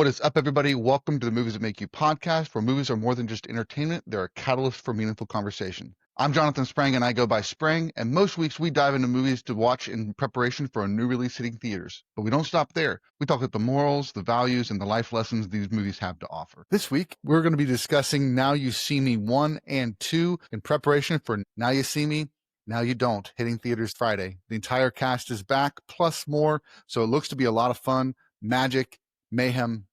What is up, everybody? Welcome to the Movies That Make You podcast, where movies are more than just entertainment. They're a catalyst for meaningful conversation. I'm Jonathan Sprang, and I go by Sprang, and most weeks we dive into movies to watch in preparation for a new release hitting theaters. But we don't stop there. We talk about the morals, the values, and the life lessons these movies have to offer. This week, we're going to be discussing Now You See Me 1 and 2 in preparation for Now You See Me, Now You Don't, hitting theaters Friday. The entire cast is back, plus more, so it looks to be a lot of fun, magic, mayhem.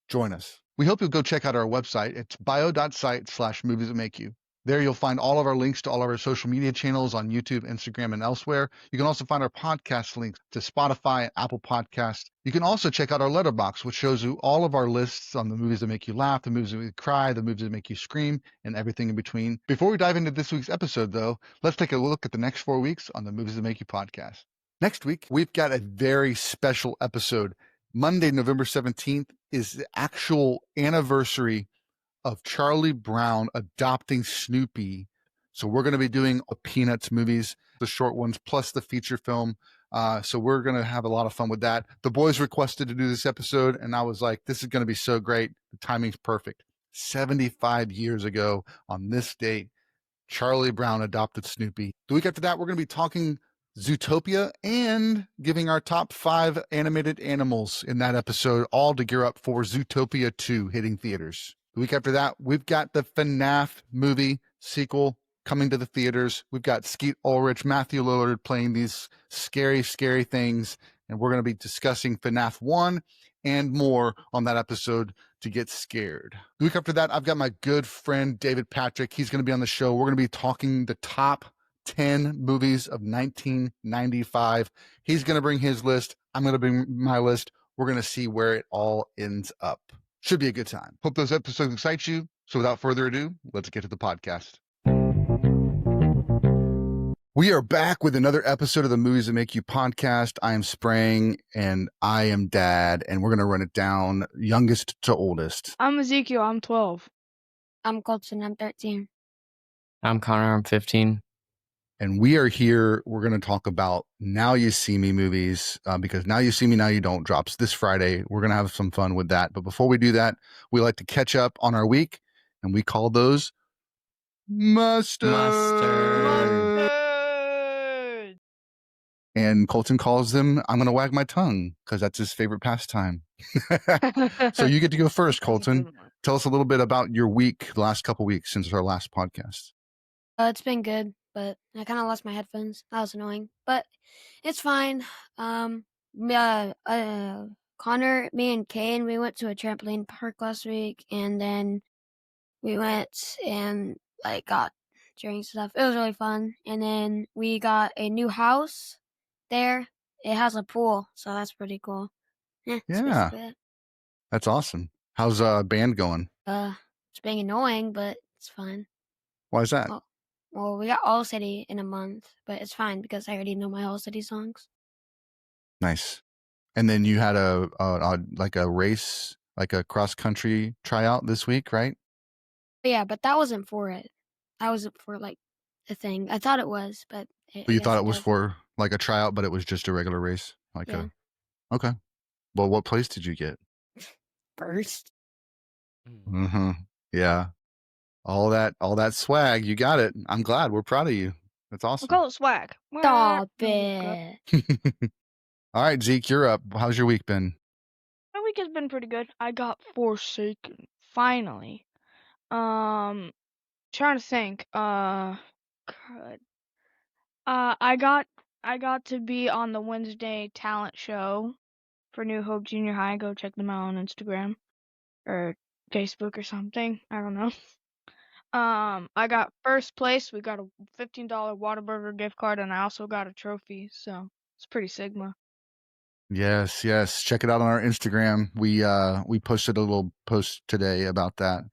Join us. We hope you'll go check out our website. It's bio.site/movies that make you. There you'll find all of our links to all of our social media channels on YouTube, Instagram, and elsewhere. You can also find our podcast links to Spotify and Apple Podcasts. You can also check out our letterbox, which shows you all of our lists on the movies that make you laugh, the movies that make you cry, the movies that make you scream, and everything in between. Before we dive into this week's episode, though, let's take a look at the next 4 weeks on the Movies That Make You podcast. Next week, we've got a very special episode. Monday, November 17th is the actual anniversary of Charlie Brown adopting Snoopy. So we're going to be doing Peanuts movies, the short ones, plus the feature film. So we're going to have a lot of fun with that. The boys requested to do this episode, and I was like, this is going to be so great. The timing's perfect. 75 years ago on this date, Charlie Brown adopted Snoopy. The week after that, we're going to be talking Zootopia and giving our top 5 animated animals in that episode, all to gear up for Zootopia 2 hitting theaters. The week after that, we've got the FNAF movie sequel coming to the theaters. We've got Skeet Ulrich, Matthew Lillard playing these scary, scary things, and we're going to be discussing FNAF 1 and more on that episode to get scared. The week after that, I've got my good friend David Patrick. He's going to be on the show. We're going to be talking the top 10 movies of 1995. He's going to bring his list. I'm going to bring my list. We're going to see where it all ends up. Should be a good time. Hope those episodes excite you. So without further ado, let's get to the podcast. We are back with another episode of the Movies That Make You podcast. I am Sprang and I am Dad, and we're going to run it down youngest to oldest. I'm Ezekiel. I'm 12. I'm Colton. I'm 13. I'm Connor. I'm 15. And we are here. We're going to talk about Now You See Me movies because Now You See Me, Now You Don't drops this Friday. We're going to have some fun with that. But before we do that, we like to catch up on our week, and we call those Mustard. And Colton calls them, I'm going to wag my tongue because that's his favorite pastime. So you get to go first, Colton. Tell us a little bit about your week, the last couple weeks since our last podcast. It's been good, but I kind of lost my headphones. That was annoying, but it's fine. Connor, me, and Kane, we went to a trampoline park last week, and then we went and got drinks and stuff. It was really fun. And then we got a new house there. It has a pool, so that's pretty cool. Yeah, that's awesome. How's band going? It's being annoying, but it's fine. Why is that? Well, we got All City in a month, but it's fine because I already know my All City songs. Nice. And then you had a race, like a cross country tryout this week, right? Yeah, but that wasn't for it. That wasn't for a thing. I thought it was, but you thought it was for a tryout, but it was just a regular race. Okay. Well, what place did you get? First. Mm-hmm. Yeah. All that swag, you got it. I'm glad. We're proud of you. That's awesome. We'll call it swag. Stop it. All right, Zeke, you're up. How's your week been? My week has been pretty good. I got Forsaken finally. Trying to think. I got to be on the Wednesday talent show for New Hope Junior High. Go check them out on Instagram or Facebook or something. I don't know. I got first place. We got a $15 Whataburger gift card, and I also got a trophy. So it's pretty sigma. Yes. Check it out on our Instagram. We posted a little post today about that.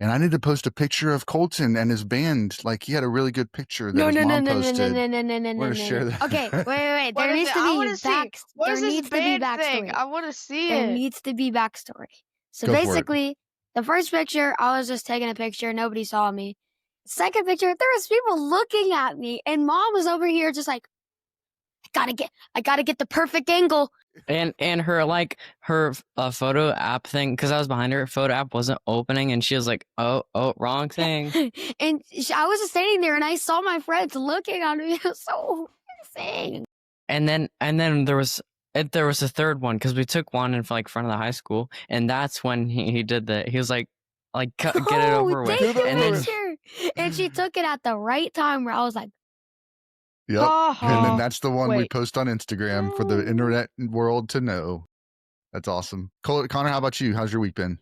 And I need to post a picture of Colton and his band. He had a really good picture that his mom posted. No. Share that. Okay, wait. There needs to be backstory. I want to see There it. needs to be backstory. So Go for it. basically, the first picture, I was just taking a picture. Nobody saw me. Second picture, there was people looking at me, and Mom was over here just I gotta get the perfect angle. And her photo app thing, because I was behind her, photo app wasn't opening, and she was like, "Oh, wrong thing." And I was just standing there, and I saw my friends looking at me. It was so insane. And then there was a third one, because we took one in front of the high school, and that's when he did he was like get it over with. Take the and then- picture. And she took it at the right time where I was like, Yep. Ha And then ha. that's the one we Wait. post on Instagram for the internet world to know. That's awesome. Connor, how about you? How's your week been?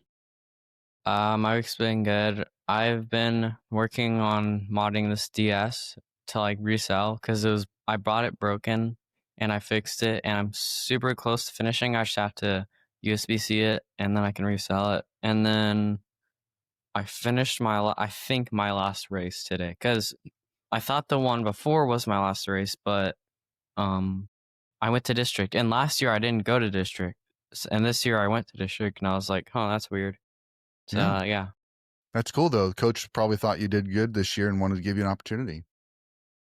My week's been good. I've been working on modding this DS to resell, because I bought it broken and I fixed it, and I'm super close to finishing. I just have to USB-C it, and then I can resell it. And then I finished my last race today, because I thought the one before was my last race, but I went to district, and last year I didn't go to district, and this year I went to district, and I was like, "Oh, that's weird." So yeah. That's cool though. Coach probably thought you did good this year and wanted to give you an opportunity.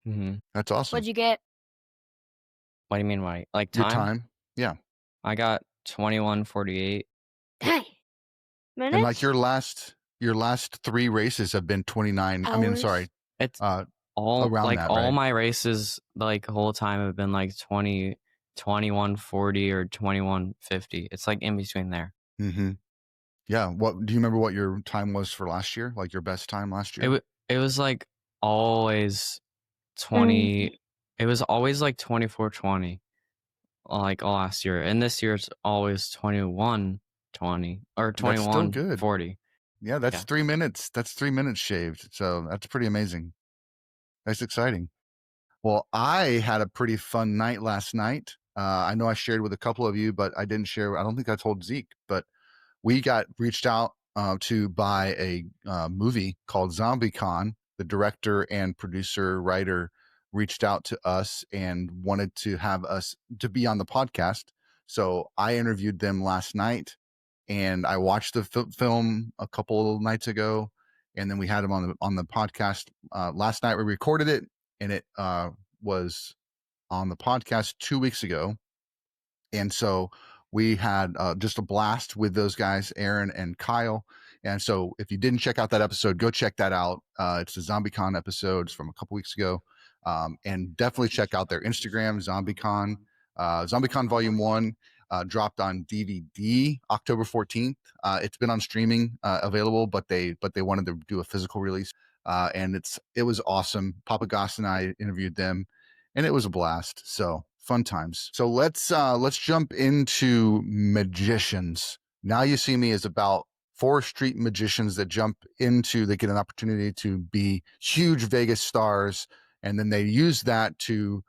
Mm-hmm. That's awesome. what'd you get? What do you mean, like Your time? time? Yeah. I got 21:48. Dang. Minutes? And like your last 3 races have been 29. I mean, Hours? sorry. It's All around that, all right? my races the whole time have been 21:40 or 21:50. It's in between there. Mm-hmm. Yeah. What do you remember what your time was for last year? Like your best time last year? It was always 20. It was always 24:20, all last year, and this year it's always 21:20 or That's still good. 21:40. Yeah, that's Yeah. 3 minutes. That's 3 minutes shaved. So that's pretty amazing. That's exciting. Well, I had a pretty fun night last night. I know I shared with a couple of you, but I didn't share. I don't think I told Zeke, but we got reached out to buy a movie called ZombieCon. The director and producer, writer reached out to us and wanted to have us to be on the podcast. So I interviewed them last night, and I watched the film a couple of nights ago, and then we had them on the podcast last night. We recorded it, and it was on the podcast 2 weeks ago. And so we had just a blast with those guys, Aaron and Kyle. And so if you didn't check out that episode, go check that out. It's the ZombieCon episodes from a couple weeks ago. And definitely check out their Instagram, ZombieCon. ZombieCon Volume 1 dropped on DVD October 14th. It's been on streaming available, but they wanted to do a physical release. And it was awesome. Papa Goss and I interviewed them, and it was a blast. So fun times. So let's jump into magicians. Now You See Me is about 4 street magicians that they get an opportunity to be huge Vegas stars, and then they use that to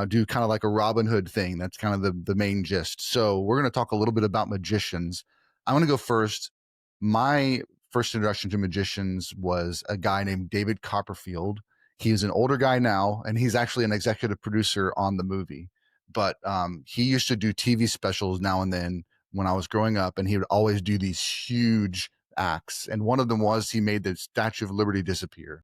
do kind of like a Robin Hood thing. That's kind of the main gist. So we're going to talk a little bit about magicians. I'm going to go first. My first introduction to magicians was a guy named David Copperfield. He's an older guy now, and he's actually an executive producer on the movie. But he used to do TV specials now and then when I was growing up, and he would always do these huge acts. And one of them was he made the Statue of Liberty disappear.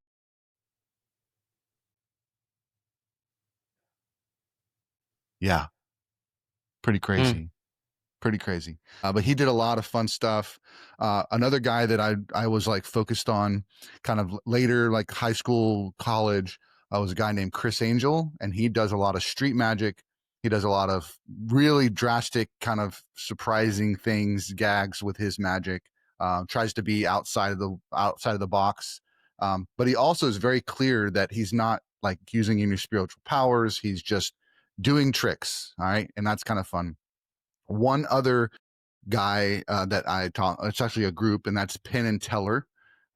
Yeah. Pretty crazy. Pretty crazy. But he did a lot of fun stuff. Another guy that I was focused on kind of later, like high school, college, was a guy named Chris Angel, and he does a lot of street magic. He does a lot of really drastic, kind of surprising things, gags with his magic. Tries to be outside of the box. But he also is very clear that he's not using any spiritual powers. He's just doing tricks. All right. And that's kind of fun. One other guy that I taught, it's actually a group, and that's Penn and Teller.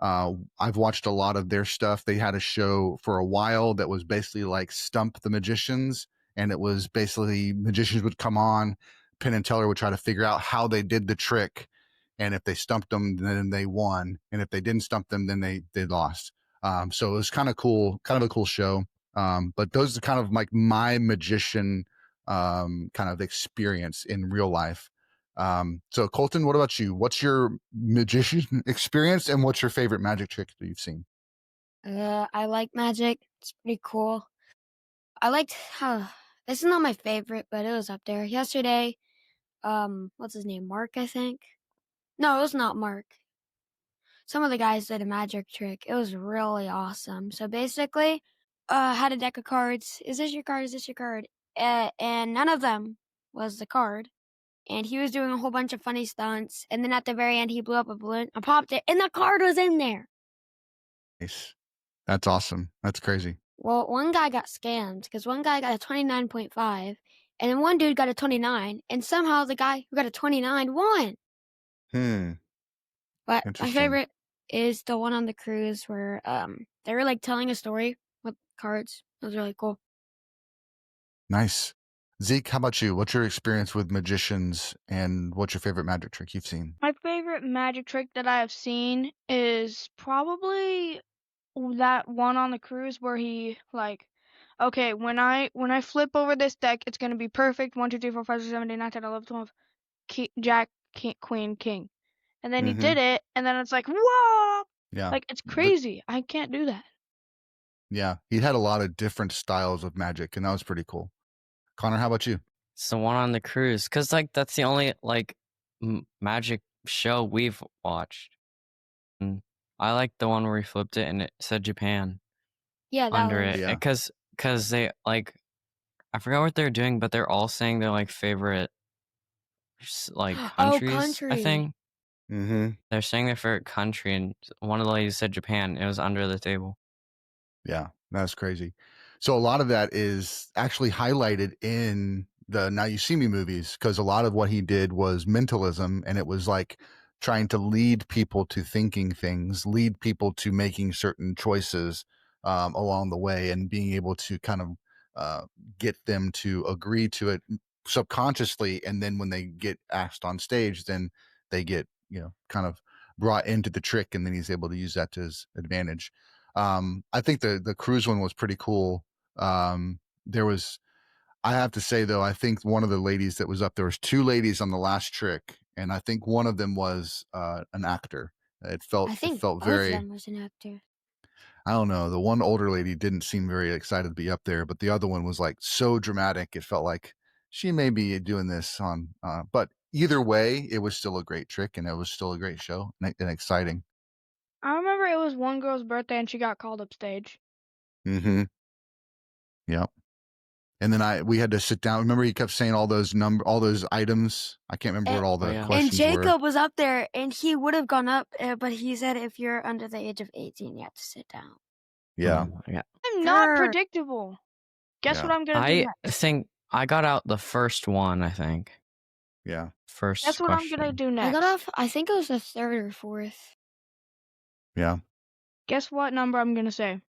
I've watched a lot of their stuff. They had a show for a while that was basically like Stump the Magicians, and it was basically magicians would come on, Penn and Teller would try to figure out how they did the trick, and if they stumped them, then they won, and if they didn't stump them, then they lost. So it was kind of a cool show. But those are kind of like my magician kind of experience in real life. So Colton, what about you? What's your magician experience, and what's your favorite magic trick that you've seen? I like magic. It's pretty cool. I liked how this is not my favorite, but it was up there. Yesterday, what's his name? Mark, I think. No, it was not Mark. Some of the guys did a magic trick. It was really awesome. So basically, had a deck of cards. Is this your card? Is this your card? And none of them was the card. And he was doing a whole bunch of funny stunts. And then at the very end, he blew up a balloon. I popped it, and the card was in there. Nice. That's awesome. That's crazy. Well, one guy got scammed because one guy got a 29.5, and then one dude got a 29, and somehow the guy who got a 29 won. But my Interesting. favorite is the one on the cruise where they were like telling a story with cards. It was really cool. Nice. Zeke, how about you? What's your experience with magicians, and what's your favorite magic trick you've seen? My favorite magic trick that I have seen is probably that one on the cruise where he like, okay, when I flip over this deck, it's gonna be perfect. 1, 2, 3, 4, 5, 6, 7, 8, 9, 10, 11, 12, Jack, king, queen, king, and then he did it, and then it's like, whoa, Yeah. like it's crazy. I can't do that. Yeah. He had a lot of different styles of magic, and that was pretty cool. Connor, how about you? It's the one on the cruise, because like that's the only like magic show we've watched. And I like the one where he flipped it and it said Japan Yeah, that under was. it, Yeah. because they like, I forgot what they're doing, but they're all saying their like favorite like countries. I country. think Mm-hmm. they're saying their favorite country, and one of the ladies said Japan. It was under the table. Yeah, that's crazy. So a lot of that is actually highlighted in the Now You See Me movies, because a lot of what he did was mentalism, and it was like trying to lead people to thinking things, lead people to making certain choices along the way, and being able to kind of get them to agree to it subconsciously. And then when they get asked on stage, then they get, kind of brought into the trick, and then he's able to use that to his advantage. I think the cruise one was pretty cool. There was, I have to say though, I think one of the ladies that was up, there was 2 ladies on the last trick, and I think one of them was an actor. I It think felt both very, of them was an actor. I don't know. The one older lady didn't seem very excited to be up there, but the other one was like so dramatic. It felt like she may be doing this on, but either way, it was still a great trick, and it was still a great show and exciting. I remember it was one girl's birthday and she got called upstage. Mm-hmm. Yep. And then we had to sit down. Remember, he kept saying all those items. I can't remember what all the And questions Jacob were. was up there, and he would have gone up, but he said if you're under the age of 18, you have to sit down. Yeah. Yeah. I'm not Grr. predictable. Guess Yeah. what I'm gonna do I next? think I got out the first one. I think Yeah. first Guess what question. I'm gonna do I next? got off, I think it was the 3rd or 4th. Yeah. Guess what number I'm gonna say?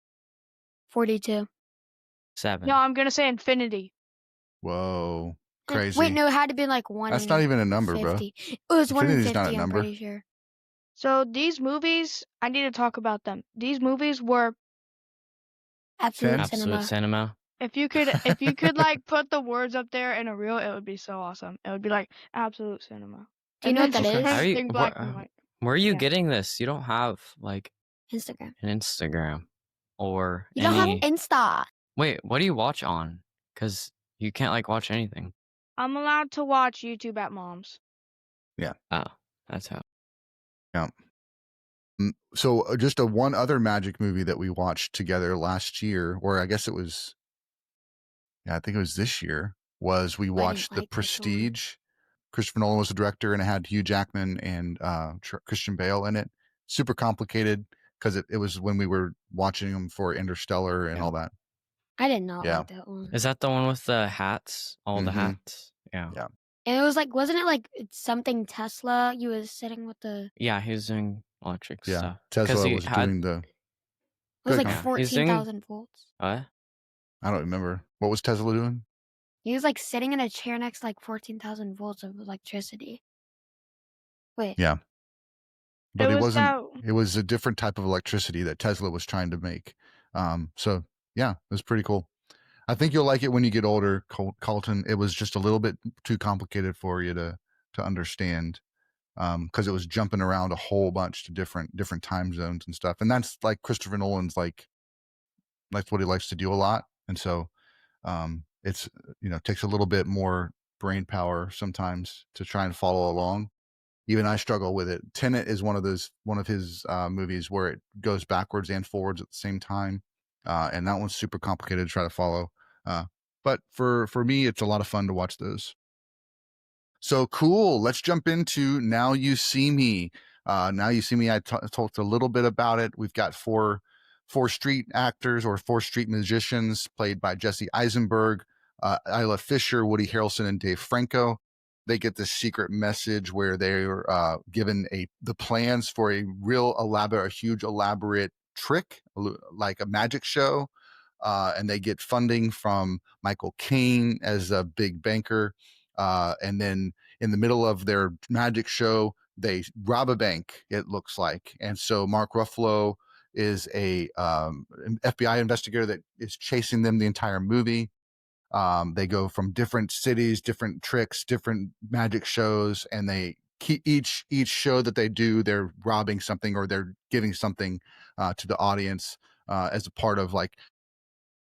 42. 7. No, I'm gonna say infinity. Whoa. Crazy. Wait, no, it had to be like 1 That's in not even a number, bro. 50. It was 1 in Infinity's 50, not a I'm number. pretty sure. So these movies, I need to talk about them. These movies were, Absolute 10? cinema. Absolute cinema. if you could like put the words up there in a reel, it would be so awesome. It would be like absolute cinema. Do you And know what then that just is? How are you- everything black and white. Where are you Yeah. getting this? You don't have like Instagram. an Instagram or You don't have any. Insta. Wait, what do you watch on? Because you can't like watch anything. I'm allowed to watch YouTube at mom's. Oh, that's how. So just one other magic movie that we watched together last year, or I guess it was, I think it was this year, was we watched The like this one. Prestige. Christopher Nolan was the director, and it had Hugh Jackman and Christian Bale in it. Super complicated, because it was when we were watching them for Interstellar and Yeah. all that. I did not Yeah. like that one. Is that the one with the hats? All the Mhm. hats? Yeah. Yeah. And it was like, wasn't it like something Tesla? You was sitting with the. Yeah, he was doing electric Yeah. stuff. Tesla he was had- doing the. It was Good like Connor. He's doing- 14,000 volts. What? I don't remember. What was Tesla doing? He was like sitting in a chair next to like 14,000 volts of electricity. Wait. Yeah. But it was wasn't. that- It was a different type of electricity that Tesla was trying to make. So yeah, it was pretty cool. I think you'll like it when you get older, Colton. It was just a little bit too complicated for you to understand, because it was jumping around a whole bunch to different time zones and stuff. And that's like Christopher Nolan's that's what he likes to do a lot. And so it's takes a little bit more brain power sometimes to try and follow along. Even I struggle with it. Tenet is one of his movies where it goes backwards and forwards at the same time, and that one's super complicated to try to follow. But for me, it's a lot of fun to watch those. So cool. Let's jump into Now You See Me. Now You See Me, I talked a little bit about it. We've got four street actors or four street musicians played by Jesse Eisenberg, Isla Fisher, Woody Harrelson, and Dave Franco. They get this secret message where they're given the plans for a huge elaborate trick, like a magic show. And they get funding from Michael Caine as a big banker. And then in the middle of their magic show, they rob a bank, it looks like. And so Mark Ruffalo is a FBI investigator that is chasing them the entire movie. They go from different cities, different tricks, different magic shows, and they keep each show that they do, they're robbing something or they're giving something to the audience as a part of like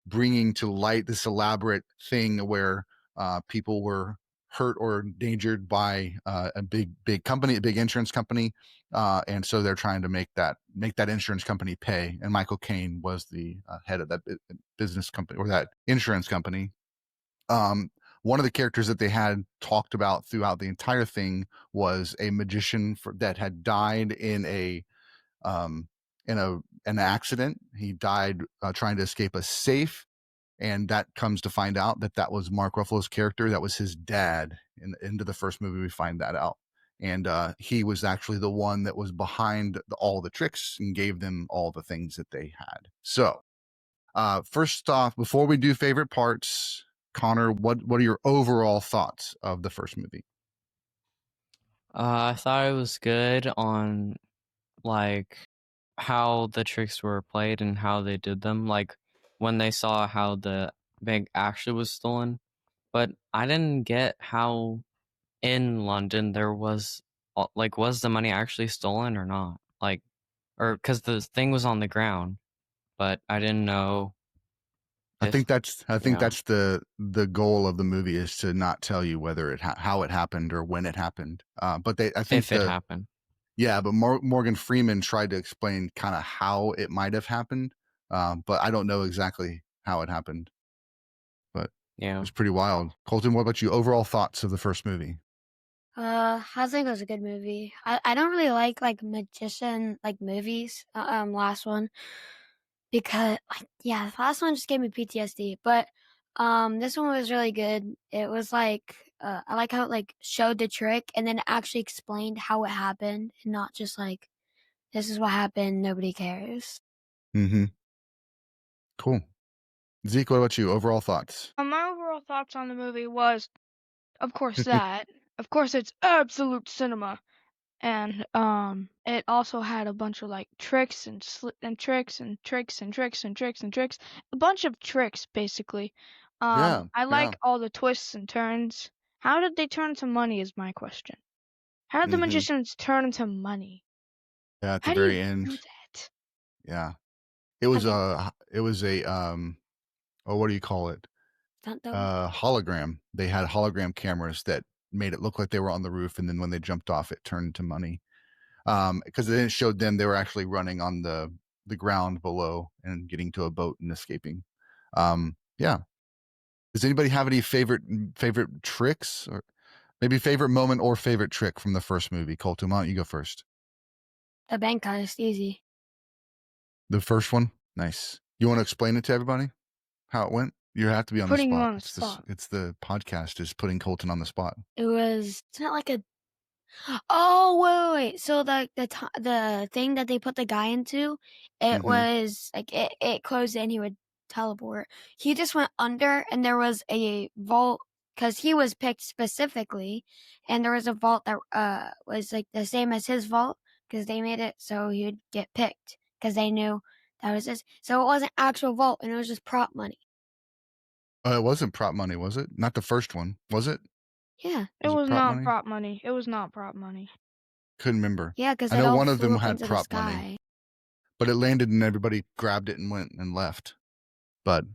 bringing to light this elaborate thing where people were hurt or endangered by a big company, a big insurance company, and so they're trying to make that insurance company pay. And Michael Caine was the head of that business company or that insurance company. One of the characters that they had talked about throughout the entire thing was a magician that had died in an accident. He died trying to escape a safe. And that comes to find out that was Mark Ruffalo's character. That was his dad. In the end of the first movie, we find that out. And he was actually the one that was behind all the tricks and gave them all the things that they had. So first off, before we do favorite parts, Connor, what are your overall thoughts of the first movie? I thought it was good on like how the tricks were played and how they did them. Like when they saw how the bank actually was stolen, but I didn't get how in London there was was the money actually stolen or not? Like, or because the thing was on the ground, but I didn't know. I think that's the goal of the movie, is to not tell you whether how it happened or when it happened. But it happened. Yeah, but Morgan Freeman tried to explain kind of how it might have happened, but I don't know exactly how it happened. But yeah, it was pretty wild. Colton, what about you? Overall thoughts of the first movie? I think it was a good movie. I don't really like magician movies. Last one, because the last one just gave me PTSD. But this one was really good. It was like I like how it showed the trick and then it actually explained how it happened, and not just like this is what happened, nobody cares. Mm-hmm. Cool. Zeke, what about you? Overall thoughts? My overall thoughts on the movie was, of course, that. Of course, it's absolute cinema. And it also had a bunch of tricks and tricks and tricks and tricks and tricks and tricks. A bunch of tricks, basically. I like all the twists and turns. How did they turn to money is my question. How did the magicians turn into money? Yeah, at the very end. Do that? Yeah. It was a what do you call it? Hologram. They had hologram cameras that made it look like they were on the roof, and then when they jumped off, it turned into money. Because then it showed them they were actually running on the ground below and getting to a boat and escaping. Yeah. Does anybody have any favorite tricks, or maybe favorite moment or favorite trick from the first movie? Colton, why don't you go first? The bank heist, easy. The first one? Nice. You want to explain it to everybody? How it went? You have to be on the spot. Putting you on the spot. It's the podcast is putting Colton on the spot. It's not like a... Oh, wait. So the thing that they put the guy into, it was it closed and he would teleport. He just went under and there was a vault, because he was picked specifically, and there was a vault that was the same as his vault, because they made it so he would get picked because they knew that was his. So it wasn't actual vault, and it was just prop money. It wasn't prop money, was it? Not the first one, was it? Yeah. It was not prop money. It was not prop money. Couldn't remember. Yeah, because I know one of them had prop money, but it landed and everybody grabbed it and went and left. But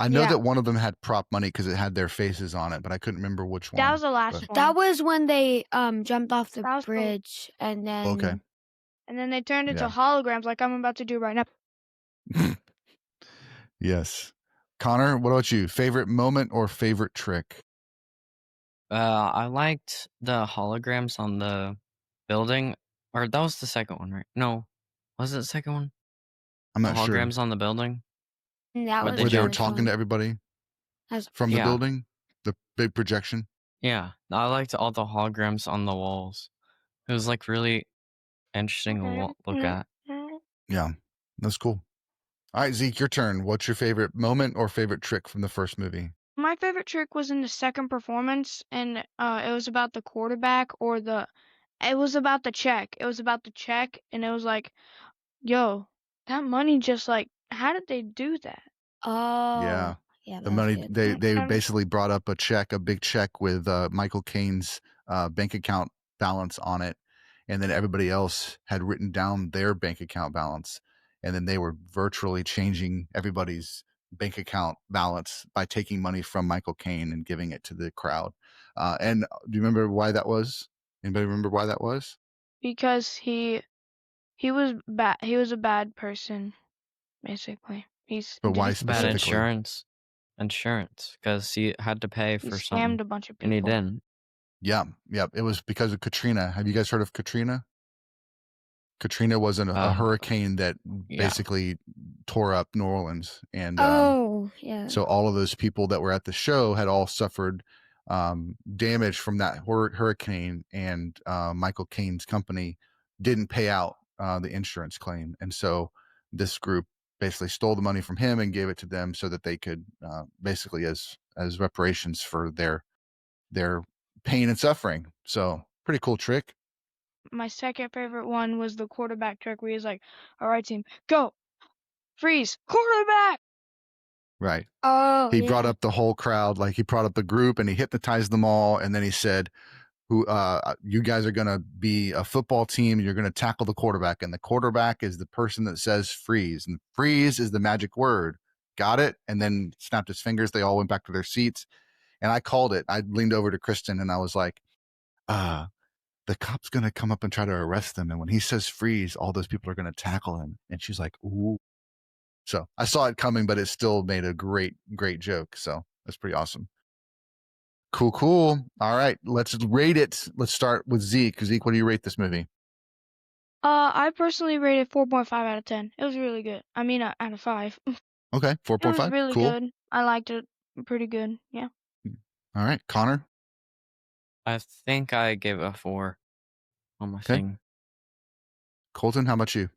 I know Yeah. that one of them had prop money because it had their faces on it, but I couldn't remember which one. That was the last but- one. That was when they jumped off the That was the- bridge and then Okay. And then they turned into Yeah. holograms like I'm about to do right now. Yes. Connor, what about you? Favorite moment or favorite trick? I liked the holograms on the building, or that was the second one, right? No, was it the second one? I'm The not sure. holograms on the building. that Where was they Where they were the first talking one. to everybody That's- from the Yeah. building, the big projection. Yeah, I liked all the holograms on the walls. It was like really interesting to look at. Yeah, that's cool. All right, Zeke, your turn. What's your favorite moment or favorite trick from the first movie? My favorite trick was in the second performance, and it was about the quarterback it was about the check. It was about the check, and it was like, yo, that money just like, how did they do that? Oh. Yeah. Yeah. The that was money good. they Um, basically brought up a big check with Michael Caine's bank account balance on it, and then everybody else had written down their bank account balance, and then they were virtually changing everybody's bank account balance by taking money from Michael Caine and giving it to the crowd. And do you remember why that was? Anybody remember why that was? because he was bad. He was a bad person, basically. But why did- Bad specifically? insurance, because he had to pay He for scammed something, a bunch of and he people. didn't. Yeah. It was because of Katrina. Have you guys heard of Katrina? Katrina was a hurricane that yeah. basically tore up New Orleans, and yeah. so all of those people that were at the show had all suffered damage from that hurricane, and Michael Caine's company didn't pay out the insurance claim, and so this group basically stole the money from him and gave it to them so that they could basically as reparations for their pain and suffering. So pretty cool trick. My second favorite one was the quarterback trick where he's like, all right, team, go, freeze, quarterback. Right. Oh. He yeah. brought up the whole crowd, like he brought up the group and he hypnotized them all, and then he said, "Who you guys are going to be a football team, you're going to tackle the quarterback, and the quarterback is the person that says freeze, and freeze is the magic word. Got it?" And then snapped his fingers. They all went back to their seats, and I called it. I leaned over to Kristen and I was like, the cop's going to come up and try to arrest them, and when he says freeze, all those people are going to tackle him. And she's like, ooh. So I saw it coming, but it still made a great joke. So that's pretty awesome. Cool. All right, let's rate it. Let's start with Zeke. Zeke, what do you rate this movie? I personally rated 4.5 out of 10. It was really good. I mean, out of 5. Okay, It was 4.5. really Cool. good. I liked it. Pretty good. Yeah. All right, Connor. I think I gave it a 4 on my Okay. thing. Colton, how about you?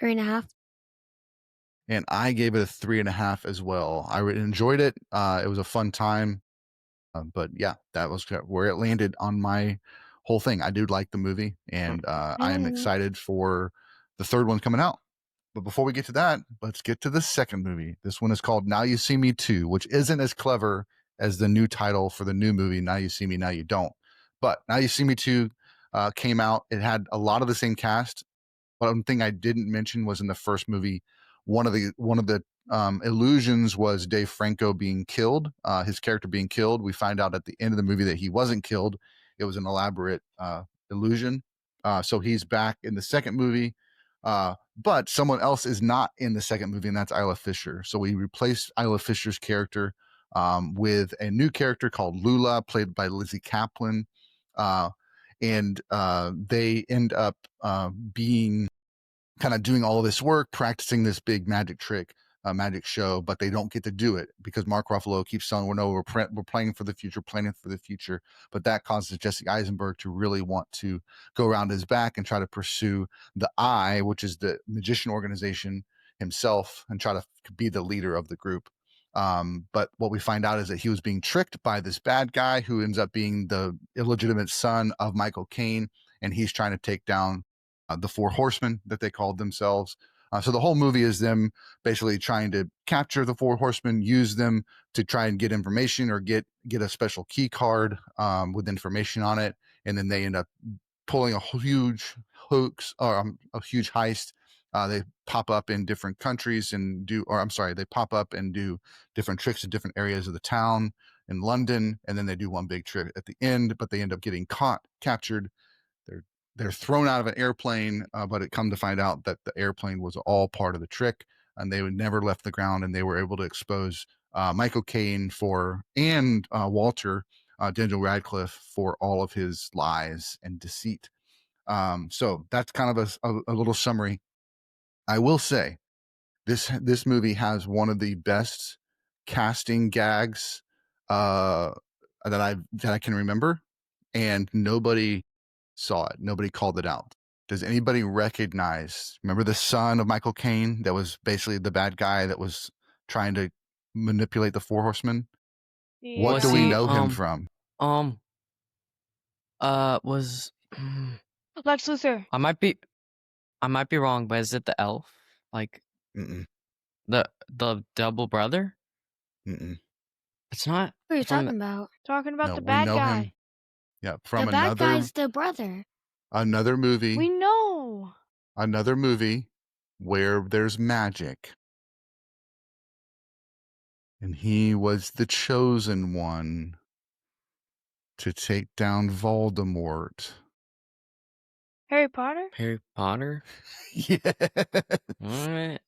3.5. And I gave it a 3.5 as well. I enjoyed it. It was a fun time. But yeah, that was where it landed on my whole thing. I do like the movie, and I am excited for the third one coming out. But before we get to that, let's get to the second movie. This one is called Now You See Me 2, which isn't as clever as the new title for the new movie, Now You See Me, Now You Don't. But Now You See Me 2 came out. It had a lot of the same cast. One thing I didn't mention was in the first movie, one of the illusions was Dave Franco being killed, his character being killed. We find out at the end of the movie that he wasn't killed. It was an elaborate illusion. So he's back in the second movie. But someone else is not in the second movie, and that's Isla Fisher. So we replaced Isla Fisher's character with a new character called Lula, played by Lizzie Kaplan. And they end up being kind of doing all of this work, practicing this big magic trick, magic show, but they don't get to do it because Mark Ruffalo keeps telling them, no, we're planning for the future. But that causes Jesse Eisenberg to really want to go around his back and try to pursue the Eye, which is the magician organization himself, and try to be the leader of the group. But what we find out is that he was being tricked by this bad guy who ends up being the illegitimate son of Michael Caine, and he's trying to take down the Four Horsemen that they called themselves. So the whole movie is them basically trying to capture the Four Horsemen, use them to try and get information or get a special key card with information on it, and then they end up pulling a huge hoax or a huge heist They pop up in different countries they pop up and do different tricks in different areas of the town in London, and then they do one big trick at the end, but they end up getting captured. They're thrown out of an airplane, but it come to find out that the airplane was all part of the trick, and they would never left the ground, and they were able to expose Michael Caine and Walter Daniel Radcliffe for all of his lies and deceit. So that's kind of a little summary. I will say this movie has one of the best casting gags that I can remember, and nobody saw it. Nobody called it out. Does anybody remember the son of Michael Caine that was basically the bad guy that was trying to manipulate the Four Horsemen? What do we know him from? Was Lex Luthor. I might be wrong, but is it the elf? Like Mm-mm. the double brother? Mm-mm. It's not. What are you talking about? Talking about No, the we bad know guy. him. Yeah, from The bad guy's the brother. another movie. We know. Another movie where there's magic. And he was the chosen one to take down Voldemort. Harry Potter? Harry Potter? Yeah. All right.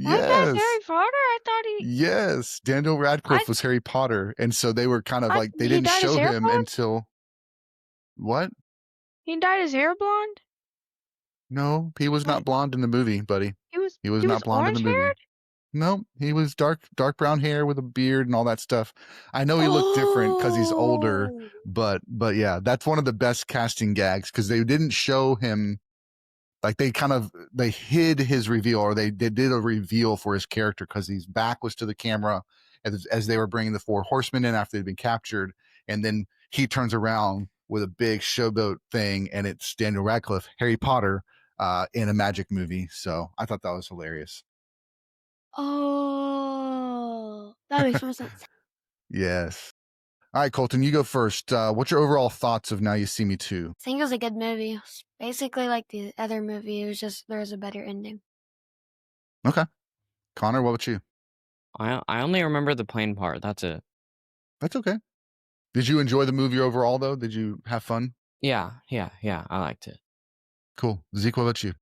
I thought Yes. Harry Potter? I thought he... Yes. Daniel Radcliffe was Harry Potter. And so they were kind of like, they he didn't dyed his show hair him blonde? until. What? He dyed his hair blonde? No, he was not blonde in the movie, buddy. He was not blonde in the movie. orange-haired? No, he was dark brown hair with a beard and all that stuff. I know he looked different because he's older, Oh. but yeah, that's one of the best casting gags because they didn't show him. Like they hid his reveal, or they did a reveal for his character because his back was to the camera as they were bringing the Four Horsemen in after they'd been captured, and then he turns around with a big showboat thing, and it's Daniel Radcliffe, Harry Potter, in a magic movie. So I thought that was hilarious. Oh, that makes more sense. Yes. All right, Colton, you go first. What's your overall thoughts of Now You See Me 2? I think it was a good movie. It's basically like the other movie. It was just there was a better ending. Okay. Connor, what about you? I only remember the plane part. That's it. That's okay. Did you enjoy the movie overall, though? Did you have fun? Yeah. I liked it. Cool. Zeke, what about you?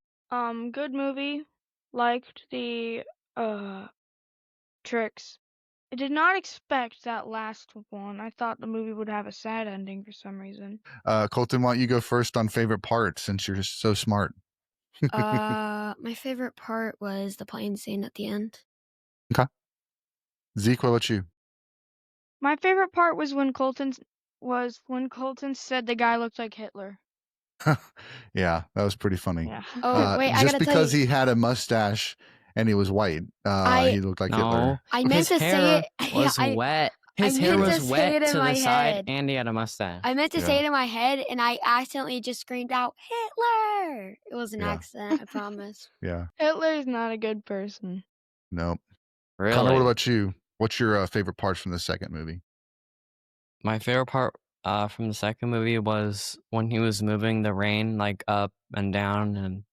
Good movie. Liked the tricks. I did not expect that last one. I thought the movie would have a sad ending for some reason. Colton, why don't you go first on favorite part since you're so smart? My favorite part was the plane scene at the end. Okay. Zeke, what about you? My favorite part was when Colton said the guy looked like Hitler. Yeah, that was pretty funny. Yeah. Oh, wait, I just gotta tell because you. he had a mustache and he was white, he looked like Hitler. I meant to say it. Was wet. His hair meant to was say wet it in to my the side, head. and he had a mustache. I meant to Yeah. say it in my head, and I accidentally just screamed out Hitler. It was an Yeah. accident, I promise. Yeah. Hitler is not a good person. Nope. Really? Connor, what about you? What's your favorite parts from the second movie? My favorite part from the second movie was when he was moving the rain like up and down in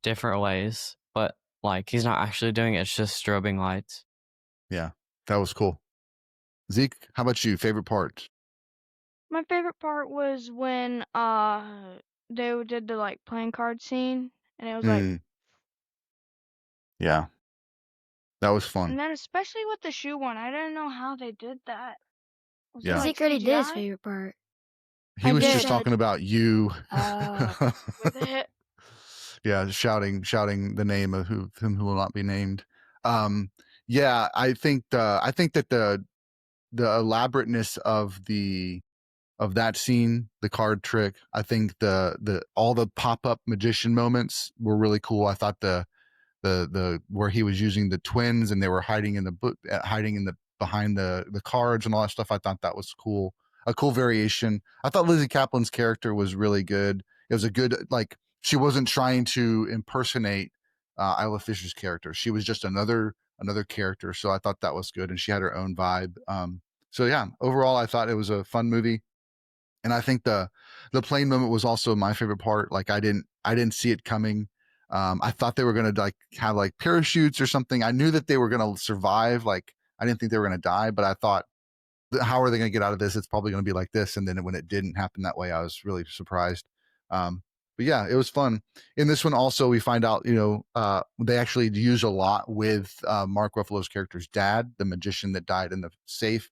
different ways, but like he's not actually doing it. It's just strobing lights. Yeah, that was cool. Zeke, how about you? Favorite part? My favorite part was when they did the like playing card scene, and it was like, Yeah, that was fun. and then especially with the shoe one, I didn't know how they did that. Was it Yeah. like Zeke already did his CGI? favorite part. He I was just did. talking about you. With it. Yeah, shouting the name of whom who will not be named. Yeah, I think that the elaborateness of that scene, the card trick, I think the all the pop-up magician moments were really cool. I thought the where he was using the twins and they were hiding in the behind the cards and all that stuff, I thought that was cool. A cool variation. I thought Lizzie Kaplan's character was really good. It was a good, like, she wasn't trying to impersonate Isla Fisher's character. She was just another character. So I thought that was good, and she had her own vibe. So yeah, overall, I thought it was a fun movie, and I think the plane moment was also my favorite part. Like I didn't see it coming. I thought they were going to like have like parachutes or something. I knew that they were going to survive. Like I didn't think they were going to die, but I thought, how are they going to get out of this? It's probably going to be like this. And then when it didn't happen that way, I was really surprised. But yeah, it was fun. In this one also, we find out, they actually use a lot with Mark Ruffalo's character's dad, the magician that died in the safe.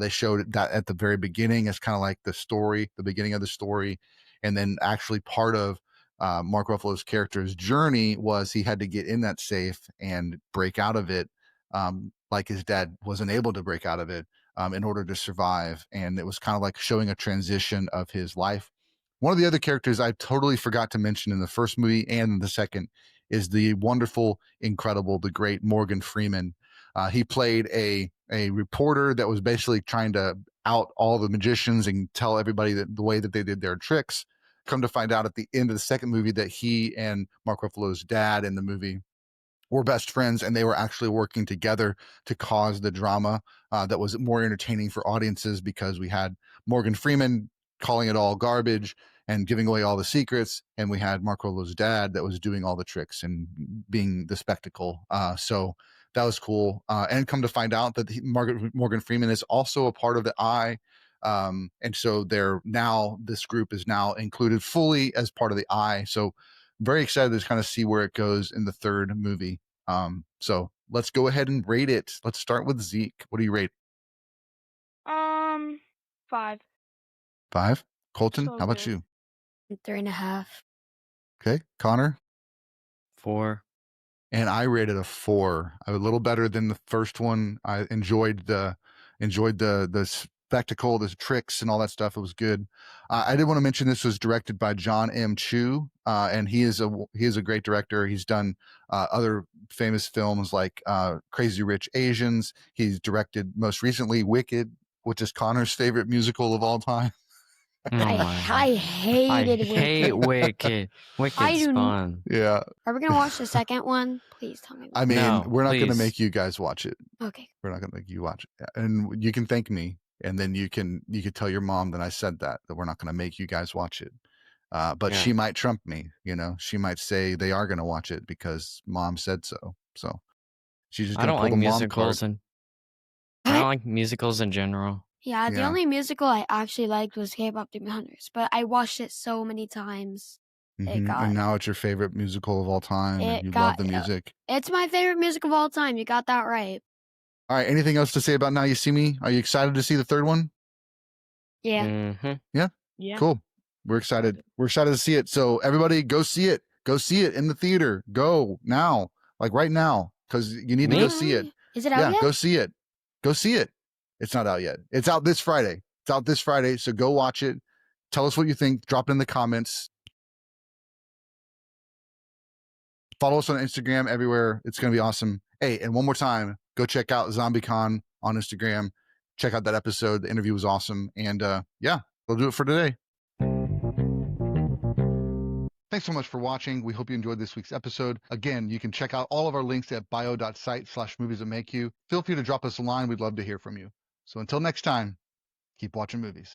They showed that at the very beginning as kind of like the story, the beginning of the story. And then actually part of Mark Ruffalo's character's journey was he had to get in that safe and break out of it, like his dad wasn't able to break out of it in order to survive. And it was kind of like showing a transition of his life. One of the other characters I totally forgot to mention in the first movie and the second is the wonderful, incredible, the great Morgan Freeman. He played a reporter that was basically trying to out all the magicians and tell everybody that the way that they did their tricks. Come to find out at the end of the second movie that he and Mark Ruffalo's dad in the movie were best friends, and they were actually working together to cause the drama that was more entertaining for audiences, because we had Morgan Freeman calling it all garbage and giving away all the secrets, and we had Mark Ruffalo's dad that was doing all the tricks and being the spectacle. So that was cool. And come to find out that Morgan Freeman is also a part of the Eye. And so this group is now included fully as part of the Eye. So very excited to kind of see where it goes in the third movie. So let's go ahead and rate it. Let's start with Zeke. What do you rate? 5. 5. Colton, So how about good. you? 3.5. Okay. Connor? 4. And I rated a 4. A little better than the first one. I enjoyed the spectacle, the tricks, and all that stuff. It was good. I did want to mention this was directed by John M. Chu, and he is a great director. He's done other famous films like Crazy Rich Asians. He's directed most recently Wicked, which is Connor's favorite musical of all time. Oh my I God. hated I hate Wicked. Wicked. I Wicked's do- fun. Yeah. Are we gonna watch the second one? Please tell me. I mean, No, we're not going to please. make you guys watch it. Okay. We're not going to make you watch it. And you can thank me, and then you can tell your mom that I said that we're not going to make you guys watch it. But Yeah. she might trump me, she might say they are going to watch it because mom said so. So she's just I going to don't pull like the mom musicals card. and I don't like musicals in general. Yeah, the Yeah. only musical I actually liked was K-pop Demon Hunters, but I watched it so many times. Mhm. got- And now it's your favorite musical of all time, and It you got- love the music. It's my favorite music of all time. You got that right. All right. Anything else to say about Now You See Me? Are you excited to see the third one? Yeah. Mm-hmm. Yeah. Cool. We're excited. We're excited to see it. So everybody go see it. Go see it in the theater. Go now. Like right now. Because you need to go see it. Is it out Yeah, yet? go see it. Go see it. It's not out yet. It's out this Friday. It's out this Friday. So go watch it. Tell us what you think. Drop it in the comments. Follow us on Instagram everywhere. It's going to be awesome. Hey, and one more time, go check out ZombieCon on Instagram. Check out that episode. The interview was awesome. And yeah, we'll do it for today. Thanks so much for watching. We hope you enjoyed this week's episode. Again, you can check out all of our links at bio.site/moviesthatmakeyou. Feel free to drop us a line. We'd love to hear from you. So until next time, keep watching movies.